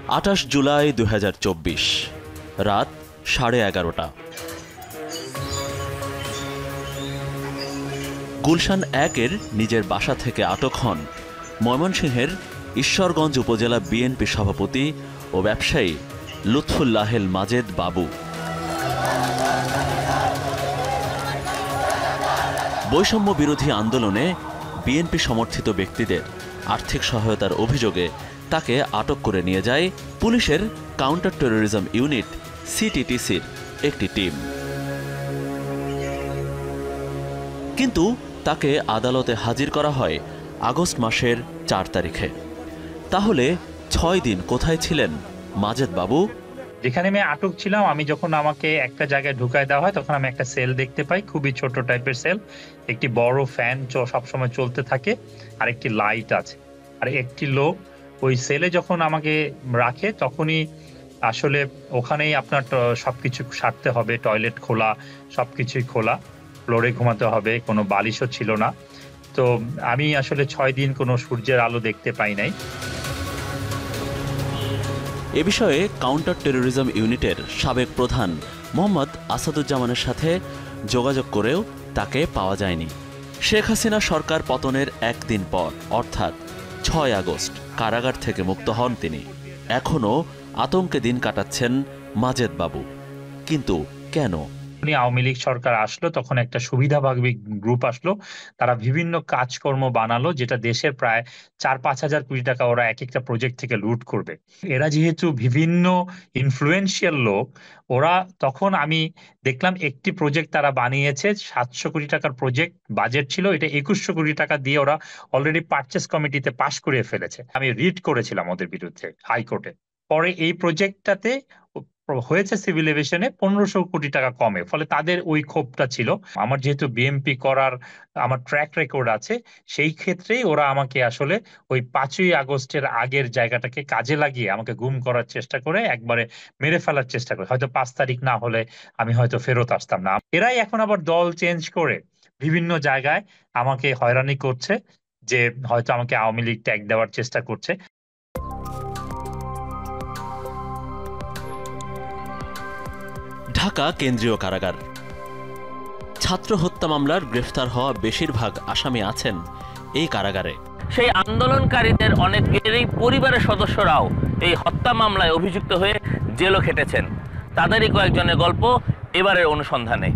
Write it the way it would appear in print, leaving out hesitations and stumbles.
28 জুলাই 2024 রাত 11:30। গুলশান 1-এর নিজের বাসা থেকে আটক হন ময়মনসিংহের ঈশ্বরগঞ্জ উপজেলা বিএনপি সভাপতি ও ব্যবসায়ী লুৎফুল্লাহেল মাজেদ বাবু। বৈষম্য বিরোধী আন্দোলনে বিএনপি সমর্থিত ব্যক্তিদের আর্থিক সহায়তার অভিযোগে তাকে আটক করে নিয়ে যায় পুলিশের কাউন্টার টেরোরিজম ইউনিট সিটিটিসির একটি টিম। কিন্তু তাকে আদালতে হাজির করা হয় আগস্ট মাসের 4 তারিখে। তাহলে 6 দিন কোথায় ছিলেন মাজেদ বাবু? যেখানে আমি আটক ছিলাম, আমি যখন আমাকে একটা জায়গায় ঢুকায় দেওয়া হয় তখন আমি একটা সেল দেখতে পাই, খুবই ছোট টাইপের সেল। একটি বড় ফ্যান সবসময় চলতে থাকে, আর একটি লাইট আছে। আর একটি লোক ওই সেলে যখন আমাকে রাখে তখনই আসলে ওখানেই আপনার সবকিছু সারতে হবে, টয়লেট খোলা, সবকিছুই খোলা, ফ্লোরে ঘুমাতে হবে, কোনো বালিশও ছিল না। তো আমি আসলে 6 দিন কোনো সূর্যের আলো দেখতে পাই নাই। এ বিষয়ে কাউন্টার টেরোরিজম ইউনিটের সাবেক প্রধান মোহাম্মদ আসাদুজ্জামানের সাথে যোগাযোগ করেও তাকে পাওয়া যায়নি। শেখ হাসিনা সরকার পতনের একদিন পর অর্থাৎ 6 আগস্ট কারাগার থেকে মুক্ত হন তিনি। এখনও আতঙ্কে দিন কাটাচ্ছেন মাজেদ বাবু। কিন্তু কেন? আওয়ামী লীগ সরকার আসলো, তখন একটা সুবিধাভোগী গ্রুপ আসলো, তারা বিভিন্ন কাজকর্ম বানালো যেটা দেশের প্রায় 4-5 হাজার কোটি টাকা ওরা এক একটা প্রজেক্ট থেকে লুট করবে। এরা যেহেতু বিভিন্ন ইনফ্লুয়েন্সিয়াল লোক, ওরা তখন আমি দেখলাম একটি প্রজেক্ট তারা বানিয়েছে 700 কোটি টাকার প্রজেক্ট বাজেট ছিল, এটা 2100 কোটি টাকা দিয়ে ওরা অলরেডি পারচেস কমিটিতে পাশ করিয়ে ফেলেছে। আমি রিড করেছিলাম ওদের বিরুদ্ধে হাইকোর্টে। পরে এই প্রজেক্টটাতে হয়েছে সিভিল এভিয়েশনে 1500 কোটি টাকা কমে, ফলে তাদের ওই ক্ষোভটা ছিল। আমার যেহেতু বিএমপি করার আমার ট্র্যাক রেকর্ড আছে, সেই ক্ষেত্রেই ওরা আমাকে আসলে ওই 5ই আগস্টের আগের জায়গাটাকে কাজে লাগিয়ে আমাকে গুম করার চেষ্টা করে, একবারে মেরে ফেলার চেষ্টা করে। হয়তো 5 তারিখ না হলে আমি হয়তো ফেরত আসতাম না। এরাই এখন আবার দল চেঞ্জ করে বিভিন্ন জায়গায় আমাকে হয়রানি করছে, যে হয়তো আমাকে আওয়ামী লীগ ট্যাগ দেওয়ার চেষ্টা করছে। ঢাকা কেন্দ্রীয় কারাগার। ছাত্র হত্যা মামলার গ্রেফতার হওয়া বেশিরভাগ আসামি আছেন এই কারাগারে। সেই আন্দোলনকারীদের অনেকেরই পরিবারের সদস্যরাও এই হত্যা মামলায় অভিযুক্ত হয়ে জেলও খেটেছেন। তাদেরই কয়েকজনের গল্প এবারের অনুসন্ধানে।